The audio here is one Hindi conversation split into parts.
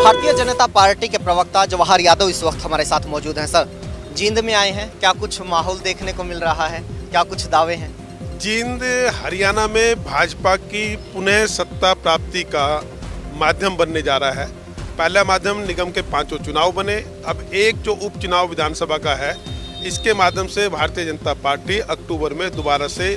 भारतीय जनता पार्टी के प्रवक्ता जवाहर यादव इस वक्त हमारे साथ मौजूद हैं। सर, जींद में आए हैं, क्या कुछ माहौल देखने को मिल रहा है, क्या कुछ दावे हैं? जींद हरियाणा में भाजपा की पुनः सत्ता प्राप्ति का माध्यम बनने जा रहा है। पहला माध्यम निगम के 5 चुनाव बने, अब एक जो उपचुनाव विधानसभा का है, इसके माध्यम से भारतीय जनता पार्टी अक्टूबर में दोबारा से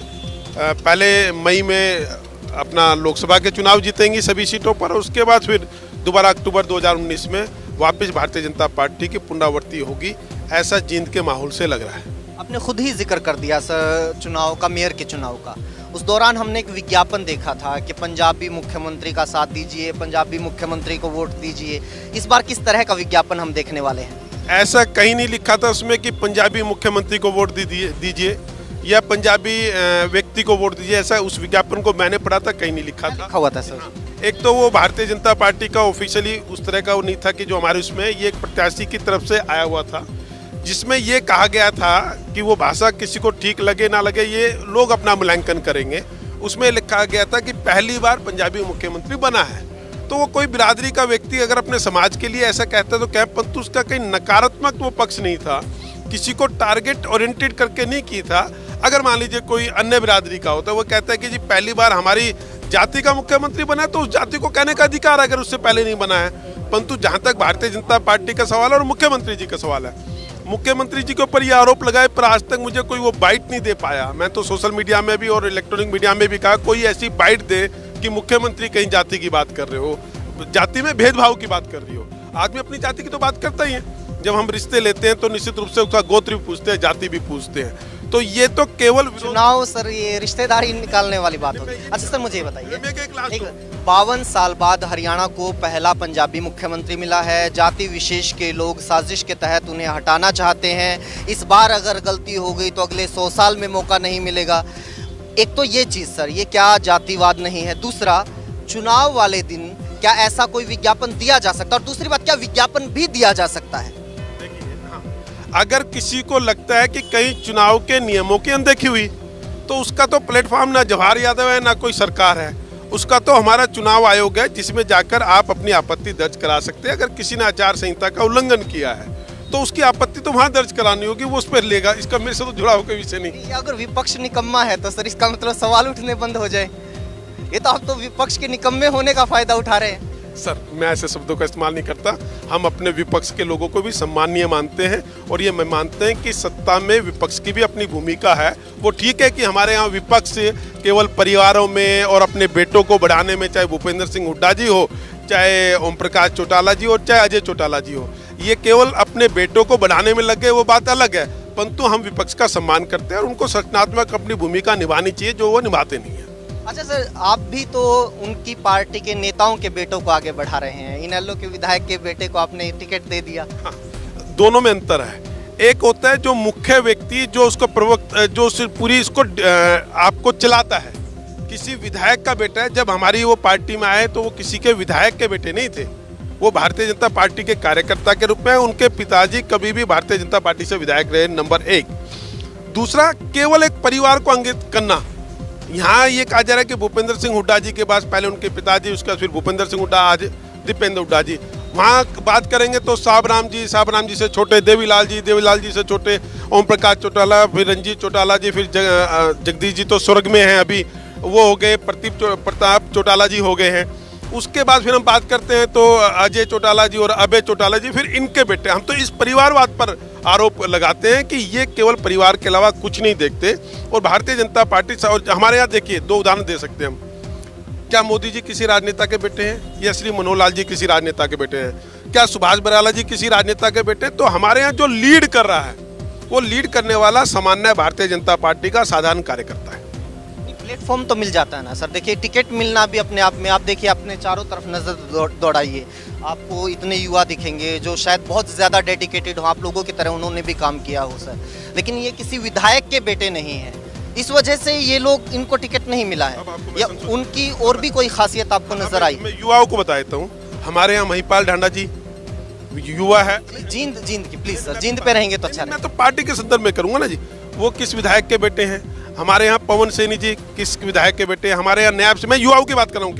पहले मई में अपना लोकसभा के चुनाव जीतेंगी सभी सीटों पर, और उसके बाद फिर दोबारा अक्टूबर 2019 में वापस भारतीय जनता पार्टी की पुनरावृत्ति होगी, ऐसा जींद के माहौल से लग रहा है। आपने खुद ही जिक्र कर दिया सर चुनाव का, मेयर के चुनाव का। उस दौरान हमने एक विज्ञापन देखा था कि पंजाबी मुख्यमंत्री का साथ दीजिए, पंजाबी मुख्यमंत्री को वोट दीजिए। इस बार किस तरह का विज्ञापन हम देखने वाले हैं? ऐसा कहीं नहीं लिखा था उसमें कि पंजाबी मुख्यमंत्री को वोट दीजिए या पंजाबी व्यक्ति को वोट दीजिए। ऐसा उस विज्ञापन को मैंने पढ़ा था, कहीं नहीं लिखा था। लिखा हुआ था सर? एक तो वो भारतीय जनता पार्टी का ऑफिशियली उस तरह का वो नहीं था कि जो हमारे उसमें ये एक प्रत्याशी की तरफ से आया हुआ था, जिसमें ये कहा गया था कि वो भाषा किसी को ठीक लगे ना लगे, ये लोग अपना मूल्यांकन करेंगे। उसमें लिखा गया था कि पहली बार पंजाबी मुख्यमंत्री बना है। तो वो कोई बिरादरी का व्यक्ति अगर अपने समाज के लिए ऐसा कहता है तो क्या, परंतु उसका कहीं नकारात्मक वो पक्ष नहीं था, किसी को टारगेट ओरिएंटेड करके नहीं की था। अगर मान लीजिए कोई अन्य बिरादरी का होता है, वो कहता है कि जी पहली बार हमारी जाति का मुख्यमंत्री बना है, तो उस जाति को कहने का अधिकार है अगर उससे पहले नहीं बना है। परंतु जहां तक भारतीय जनता पार्टी का सवाल है और मुख्यमंत्री जी का सवाल है, मुख्यमंत्री जी के ऊपर ये आरोप लगाए, पर आज तक मुझे कोई वो बाइट नहीं दे पाया। मैं तो सोशल मीडिया में भी और इलेक्ट्रॉनिक मीडिया में भी कहा, कोई ऐसी बाइट दे कि मुख्यमंत्री कहीं जाति की बात कर रहे हो, जाति में भेदभाव की बात कर रही हो। आदमी अपनी जाति की तो बात करता ही है। जब हम रिश्ते लेते हैं तो निश्चित रूप से उसका गोत्र भी पूछते हैं, जाति भी पूछते हैं। तो ये तो केवल चुनाव सर, ये रिश्तेदारी निकालने वाली बात होगी। अच्छा सर, मुझे ये बताइए, 52 साल बाद हरियाणा को पहला पंजाबी मुख्यमंत्री मिला है। जाति विशेष के लोग साजिश के तहत उन्हें हटाना चाहते हैं। इस बार अगर गलती हो गई तो अगले 100 साल में मौका नहीं मिलेगा। एक तो ये चीज़ सर, ये क्या जातिवाद नहीं है? दूसरा, चुनाव वाले दिन क्या ऐसा कोई विज्ञापन दिया जा सकता है? और दूसरी बात, क्या विज्ञापन भी दिया जा सकता है? अगर किसी को लगता है कि कहीं चुनाव के नियमों की अनदेखी हुई, तो उसका तो प्लेटफॉर्म ना जवाहर यादव है ना कोई सरकार है, उसका तो हमारा चुनाव आयोग है, जिसमें जाकर आप अपनी आपत्ति दर्ज करा सकते हैं। अगर किसी ने आचार संहिता का उल्लंघन किया है तो उसकी आपत्ति तो वहाँ दर्ज करानी होगी, वो उस पर लेगा। इसका मेरे से तो जुड़ा हुआ विषय नहीं। अगर विपक्ष निकम्मा है तो सर इसका मतलब सवाल उठने बंद हो जाए। ये तो आप तो विपक्ष के निकम्मे होने का फायदा उठा रहे हैं। सर, मैं ऐसे शब्दों का इस्तेमाल नहीं करता। हम अपने विपक्ष के लोगों को भी सम्माननीय मानते हैं, और ये मैं मानते हैं कि सत्ता में विपक्ष की भी अपनी भूमिका है। वो ठीक है कि हमारे यहाँ विपक्ष केवल परिवारों में और अपने बेटों को बढ़ाने में, चाहे भूपेंद्र सिंह हुड्डा जी हो, चाहे ओम प्रकाश चौटाला जी हो, चाहे अजय चौटाला जी हो, ये केवल अपने बेटों को बढ़ाने में लगे, वो बात अलग है। परंतु हम विपक्ष का सम्मान करते हैं और उनको सचनात्मक अपनी भूमिका निभानी चाहिए, जो वो निभाते नहीं है। अच्छा सर, आप भी तो उनकी पार्टी के नेताओं के बेटों को आगे बढ़ा रहे हैं। इनेलो के विधायक के बेटे को आपने टिकट दे दिया। हाँ, दोनों में अंतर है। एक होता है जो मुख्य व्यक्ति, जो उसको प्रवक्ता, जो पूरी इसको आपको चलाता है। किसी विधायक का बेटा है। जब हमारी वो पार्टी में आए तो वो किसी के विधायक के बेटे नहीं थे, वो भारतीय जनता पार्टी के कार्यकर्ता के रूप में। उनके पिताजी कभी भी भारतीय जनता पार्टी से विधायक रहे, नंबर 1। दूसरा, केवल एक परिवार को अंकित करना। यहाँ ये कहा जा रहा है कि भूपेंद्र सिंह हुड्डा जी के पास पहले उनके पिताजी, उसके बाद फिर भूपेंद्र सिंह हुड्डा, आज दीपेंद्र हुड्डा जी। वहाँ बात करेंगे तो साहब राम जी से छोटे देवीलाल जी से छोटे ओम प्रकाश चौटाला, फिर रंजीत चौटाला जी, फिर जगदीश जी तो स्वर्ग में हैं अभी, वो हो गए, प्रताप चौटाला जी हो गए हैं। उसके बाद फिर हम बात करते हैं तो अजय चौटाला जी और अभय चौटाला जी, फिर इनके बेटे। हम तो इस परिवारवाद पर आरोप लगाते हैं कि ये केवल परिवार के अलावा कुछ नहीं देखते। और भारतीय जनता पार्टी, हमारे यहाँ देखिए 2 उदाहरण दे सकते हैं हम। क्या मोदी जी किसी राजनेता के बेटे हैं, या श्री मनोहर लाल जी किसी राजनेता के बेटे हैं? क्या सुभाष बराला जी किसी राजनेता के बेटे? तो हमारे यहाँ जो लीड कर रहा है, वो लीड करने वाला सामान्य भारतीय जनता पार्टी का साधारण कार्यकर्ता है। प्लेटफॉर्म तो मिल जाता है ना सर। देखिए, टिकट मिलना भी अपने आप में, आप देखिए अपने चारों तरफ नजर दौड़ाइए, आपको इतने युवा दिखेंगे जो शायद बहुत ज़्यादा डेडिकेटेड हो, आप लोगों की तरह उन्होंने भी काम किया हो सर। लेकिन ये किसी विधायक के बेटे नहीं है, इस वजह से ये लोग, इनको टिकट नहीं मिला है। या उनकी और भी कोई खासियत आपको नजर आई? मैं युवाओं को बता देता हूँ। हमारे यहाँ महिपाल ढांडा जी युवा है। जींद की प्लीज सर, जींद पे रहेंगे तो अच्छा। मैं तो पार्टी के संदर्भ में करूंगा ना जी। वो किस विधायक के बेटे हैं? हमारे यहाँ पवन सैनी जी किस विधायक के बेटे हैं? हमारे यहाँ नायब से, मैं युवाओं की बात कर रहा हूँ,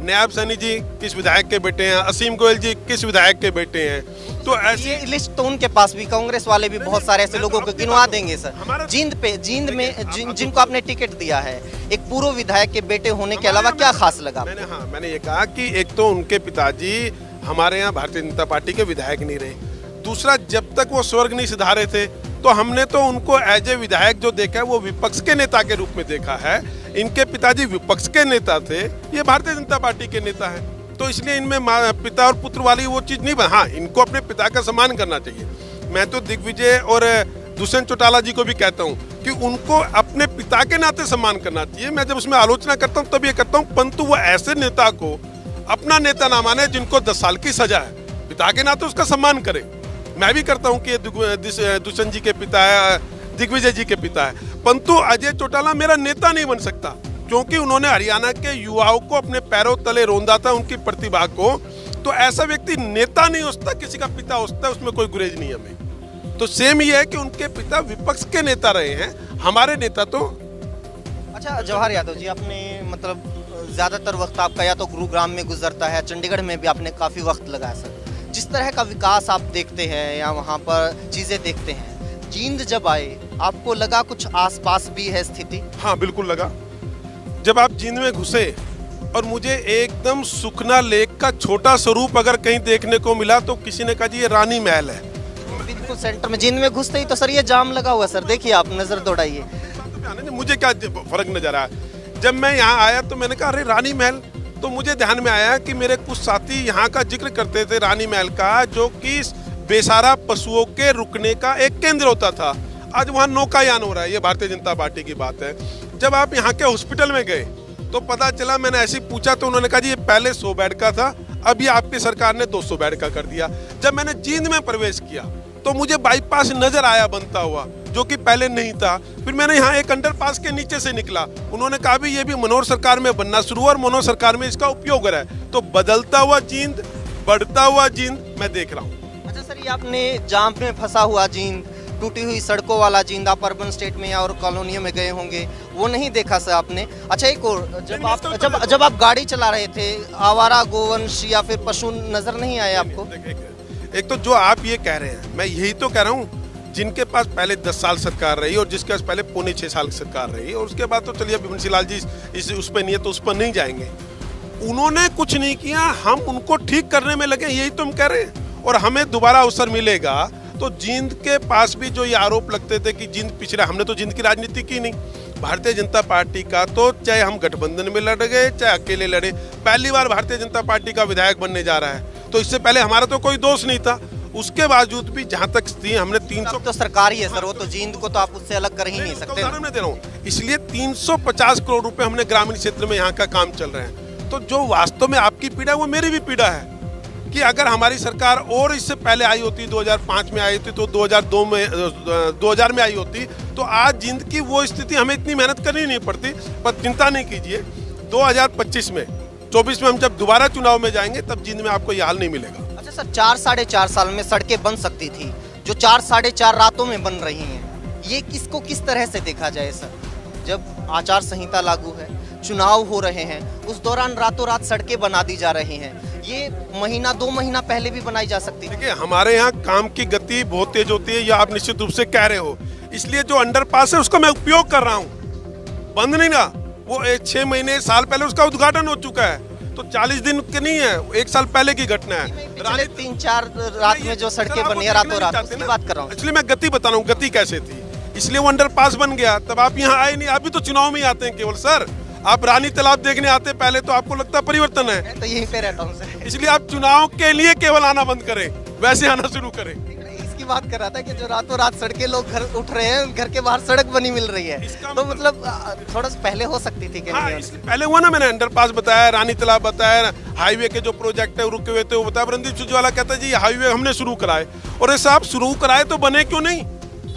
नायब सैनी जी किस विधायक के बेटे हैं, असीम गोयल जी किस विधायक के बेटे हैं। तो ऐसी ये लिस्ट तो उनके पास भी, कांग्रेस वाले भी बहुत सारे ऐसे लोगों को गिनवा देंगे सर। जींद में जिनको आपने टिकट दिया है, एक पूर्व विधायक के बेटे होने के अलावा क्या खास लगा? मैंने ये कहा कि एक तो उनके पिताजी हमारे यहाँ भारतीय जनता पार्टी के विधायक नहीं रहे, दूसरा जब तक वो स्वर्ग नहीं सिधारे थे तो हमने तो उनको एज ए विधायक जो देखा है वो विपक्ष के नेता के रूप में देखा है। इनके पिताजी विपक्ष के नेता थे, ये भारतीय जनता पार्टी के नेता है, तो इसलिए इनमें पिता और पुत्र वाली वो चीज नहीं। हाँ, इनको अपने पिता का सम्मान करना चाहिए। मैं तो दिग्विजय और दुष्यंत चौटाला जी को भी कहता हूँ कि उनको अपने पिता के नाते सम्मान करना चाहिए। मैं जब उसमें आलोचना करता हूँ तब ये करता हूँ, परंतु वो ऐसे नेता को अपना नेता ना माने जिनको 10 साल की सजा है, पिता के नाते उसका सम्मान करे। मैं भी करता हूं कि दुष्यंत जी के पिता है, दिग्विजय जी के पिता है, परंतु अजय चौटाला मेरा नेता नहीं बन सकता क्योंकि उन्होंने हरियाणा के युवाओं को अपने पैरों तले रौंदा था, उनकी प्रतिभा को। तो ऐसा व्यक्ति नेता नहीं हो सकता, किसी का पिता हो सकता है, उसमें कोई गुरेज नहीं है हमें। तो सेम ये है कि उनके पिता विपक्ष के नेता रहे हैं, हमारे नेता तो। अच्छा जवाहर यादव जी, आपने मतलब ज्यादातर वक्त आपका या तो गुरुग्राम में गुजरता है, चंडीगढ़ में भी आपने काफी वक्त लगाया सर। जिस तरह का विकास आप देखते हैं या वहाँ पर चीजें देखते हैं, जींद जब आए आपको लगा कुछ आसपास भी है स्थिति? हाँ बिल्कुल लगा। जब आप जींद में घुसे और मुझे एकदम सुखना लेक का छोटा स्वरूप अगर कहीं देखने को मिला तो किसी ने कहा जी ये रानी महल है। बिल्कुल सेंटर में जींद में घुसते ही तो सर ये जाम लगा हुआ सर, देखिए आप नजर दौड़ाइए। मुझे क्या फर्क नजर आया जब मैं यहाँ आया तो मैंने कहा अरे रानी महल, तो मुझे ध्यान में आया कि मेरे कुछ साथी यहाँ का जिक्र करते थे रानी महल का, जो कि बेसहारा पशुओं के रुकने का एक केंद्र होता था। आज वहाँ नौकायान हो रहा है, ये भारतीय जनता पार्टी की बात है। जब आप यहाँ के हॉस्पिटल में गए तो पता चला, मैंने ऐसे ही पूछा तो उन्होंने कहा जी ये पहले 100 बेड का था, अभी आपकी सरकार ने 200 बेड का कर दिया। जब मैंने जींद में प्रवेश किया तो मुझे बाईपास नजर आया बनता हुआ, जो कि पहले नहीं था। फिर मैंने यहाँ एक अंडरपास के नीचे से निकला, उन्होंने कहा भी ये भी मनोहर सरकार में बनना शुरू और मनोहर सरकार में इसका उपयोग है। तो बदलता हुआ जींद, बढ़ता हुआ जींद मैं देख रहा हूँ। अच्छा सर, ये आपने जाम में फंसा हुआ जींद, टूटी हुई सड़कों वाला जींद, आप अर्बन स्टेट में या और कॉलोनियों में गए होंगे, वो नहीं देखा सर आपने? अच्छा एक और, जब आप गाड़ी चला रहे थे, आवारा गोवंश या फिर पशु नजर नहीं आए आपको? एक तो जो आप ये कह रहे हैं, मैं यही तो कह रहा हूँ, जिनके पास पहले 10 साल सरकार रही और जिसके पास पहले 5.25 साल की सरकार रही और उसके बाद तो चलिए बंसीलाल जी इस उस पर नहीं है तो उस पर नहीं जाएंगे। उन्होंने कुछ नहीं किया, हम उनको ठीक करने में लगे, यही तो हम कह रहे हैं। और हमें दोबारा अवसर मिलेगा तो जींद के पास भी जो ये आरोप लगते थे कि जींद पिछड़ा, हमने तो जींद की राजनीति की नहीं। भारतीय जनता पार्टी का तो चाहे हम गठबंधन में लड़ गए चाहे अकेले लड़े, पहली बार भारतीय जनता पार्टी का विधायक बनने जा रहा है। तो इससे पहले हमारा तो कोई दोष नहीं था, उसके बावजूद भी जहां तक थी हमने 300 तो सरकारी है सर, वो तो जींद को तो आप उससे अलग कर ही नहीं सकते। मैं दे रहा हूँ, इसलिए 350 करोड़ रुपए हमने ग्रामीण क्षेत्र में यहाँ का काम चल रहे हैं। तो जो वास्तव में आपकी पीड़ा है वो मेरी भी पीड़ा है कि अगर हमारी सरकार और इससे पहले आई होती, 2005 में आई थी तो 2000 में आई होती तो आज जींद की वो स्थिति, हमें इतनी मेहनत करनी नहीं पड़ती। पर चिंता नहीं कीजिए, 2025 में 24 में हम जब दोबारा चुनाव में जाएंगे तब जींद में आपको ये हाल नहीं मिलेगा। अच्छा सर, 4-4.5 साल में सड़कें बन सकती थी, जो 4-4.5 रातों में बन रही हैं, ये किसको किस तरह से देखा जाए सर? जब आचार संहिता लागू है, चुनाव हो रहे हैं, उस दौरान रातों रात सड़कें बना दी जा रही हैं, ये महीना 2 महीना पहले भी बनाई जा सकती है। देखिए हमारे यहाँ काम की गति बहुत तेज होती है, ये आप निश्चित रूप से कह रहे हो, इसलिए जो अंडरपास है उसका मैं उपयोग कर रहा हूँ, बंद नहीं ना। वो 6 महीने साल पहले उसका उद्घाटन हो चुका है, तो 40 दिन की नहीं है, 1 साल पहले की घटना है। 3-4 रात में जो सड़कें बनी है रातों रात, उसकी बात कर रहा हूँ। एक्चुअली मैं गति बता रहा हूँ, गति कैसे थी, इसलिए वो अंडरपास बन गया। तब आप यहाँ आए नहीं, आप भी तो चुनाव में ही आते हैं केवल सर। आप रानी तालाब देखने आते पहले तो आपको लगता परिवर्तन है, तो यहीं पे रहता हूँ सर। इसलिए आप चुनाव के लिए केवल आना बंद करें, वैसे आना शुरू करें। इसकी बात कर रहा था कि जो रातों रात सड़कें लोग घर उठ रहे हैं, घर के बाहर सड़क बनी मिल रही है, तो मतलब थोड़ा पहले हो सकती थी क्या? हाँ, पहले हुआ ना, मैंने अंडरपास बताया, रानी तालाब बताया, हाईवे के जो प्रोजेक्ट है रुके हुए थे वो बताया। रणदीप सुरजेवाला कहता है जी हाईवे हमने शुरू कराए, और ऐसा आप शुरू कराए तो बने क्यों नहीं?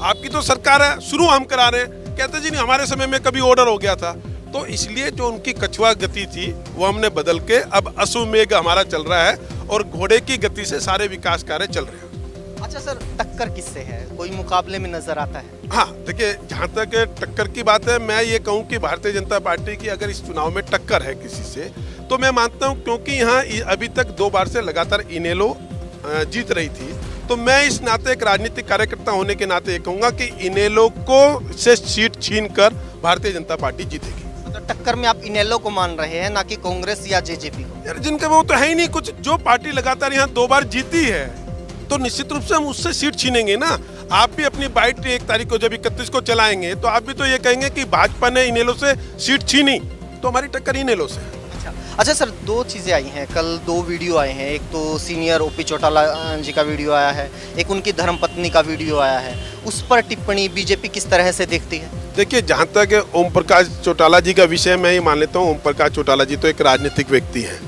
आपकी तो सरकार है, शुरू हम करा रहे हैं। कहते जी नहीं, हमारे समय में कभी ऑर्डर हो गया था। तो इसलिए जो उनकी कछुआ गति थी वो हमने बदल के अब अश्वमेघ हमारा चल रहा है और घोड़े की गति से सारे विकास कार्य चल रहे हैं। अच्छा सर, टक्कर किससे है, कोई मुकाबले में नजर आता है? हाँ देखिए, जहाँ तक टक्कर की बात है, मैं ये कहूँ कि भारतीय जनता पार्टी की अगर इस चुनाव में टक्कर है किसी से तो मैं मानता हूं क्योंकि यहाँ अभी तक 2 बार से लगातार इनेलो जीत रही थी, तो मैं इस नाते एक राजनीतिक कार्यकर्ता होने के नाते ये कहूंगा कि इनेलो को से सीट छीनकर भारतीय जनता पार्टी जीतेगी। मतलब टक्कर में आप इनेलो को मान रहे हैं, ना कि कांग्रेस या जेजेपी को? यार जिनका वो तो है ही नहीं कुछ, जो पार्टी लगातार यहाँ 2 बार जीती है तो निश्चित रूप से हम उससे सीट छीनेंगे ना। आप भी अपनी बाइट 1 तारीख को जब 31 को चलाएंगे तो आप भी तो ये कहेंगे कि भाजपा ने इनेलो से सीट छीनी, तो हमारी टक्कर इनेलो से है। अच्छा सर, 2 चीज़ें आई हैं कल, 2 वीडियो आए हैं। एक तो सीनियर ओपी चौटाला जी का वीडियो आया है, एक उनकी धर्मपत्नी का वीडियो आया है। उस पर टिप्पणी बीजेपी किस तरह से देखती है? देखिए, जहाँ तक ओम प्रकाश चौटाला जी का विषय मैं ये मान लेता हूँ, ओम प्रकाश चौटाला जी तो एक राजनीतिक व्यक्ति है,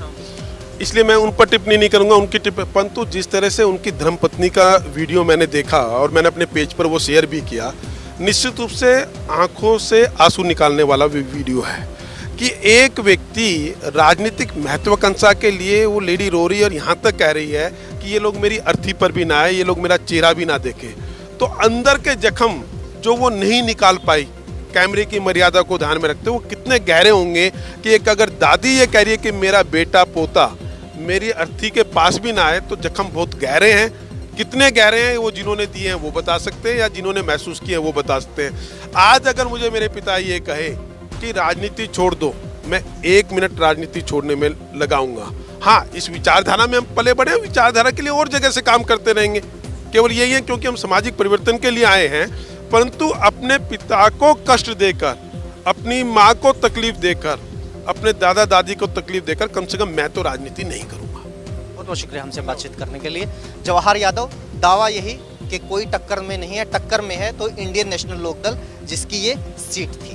इसलिए मैं उन पर टिप्पणी नहीं करूँगा उनकी परंतु जिस तरह से उनकी धर्मपत्नी का वीडियो मैंने देखा और मैंने अपने पेज पर वो शेयर भी किया, निश्चित रूप से आंखों से आंसू निकालने वाला वीडियो है कि एक व्यक्ति राजनीतिक महत्वाकांक्षा के लिए वो लेडी रो रही है और यहाँ तक कह रही है कि ये लोग मेरी अर्थी पर भी ना आए, ये लोग मेरा चेहरा भी ना देखे। तो अंदर के जख्म जो वो नहीं निकाल पाई कैमरे की मर्यादा को ध्यान में रखते, वो कितने गहरे होंगे कि एक अगर दादी ये कह रही है कि मेरा बेटा पोता मेरी अर्थी के पास भी ना आए, तो जख्म बहुत गहरे हैं। कितने गहरे हैं वो जिन्होंने दिए हैं वो बता सकते हैं, या जिन्होंने महसूस किए हैं वो बता सकते हैं। आज अगर मुझे मेरे पिता ये कहे कि राजनीति छोड़ दो, मैं 1 मिनट राजनीति छोड़ने में लगाऊंगा। हाँ, इस विचारधारा में हम पले बड़े हैं, विचारधारा के लिए और जगह से काम करते रहेंगे। केवल यही है क्योंकि हम सामाजिक परिवर्तन के लिए आए हैं, परंतु अपने पिता को कष्ट देकर, अपनी माँ को तकलीफ देकर, अपने दादा दादी को तकलीफ देकर कम से कम मैं तो राजनीति नहीं करूंगा। बहुत बहुत शुक्रिया हमसे बातचीत करने के लिए। जवाहर यादव, दावा यही कि कोई टक्कर में नहीं है, टक्कर में है तो इंडियन नेशनल लोकदल जिसकी ये सीट थी।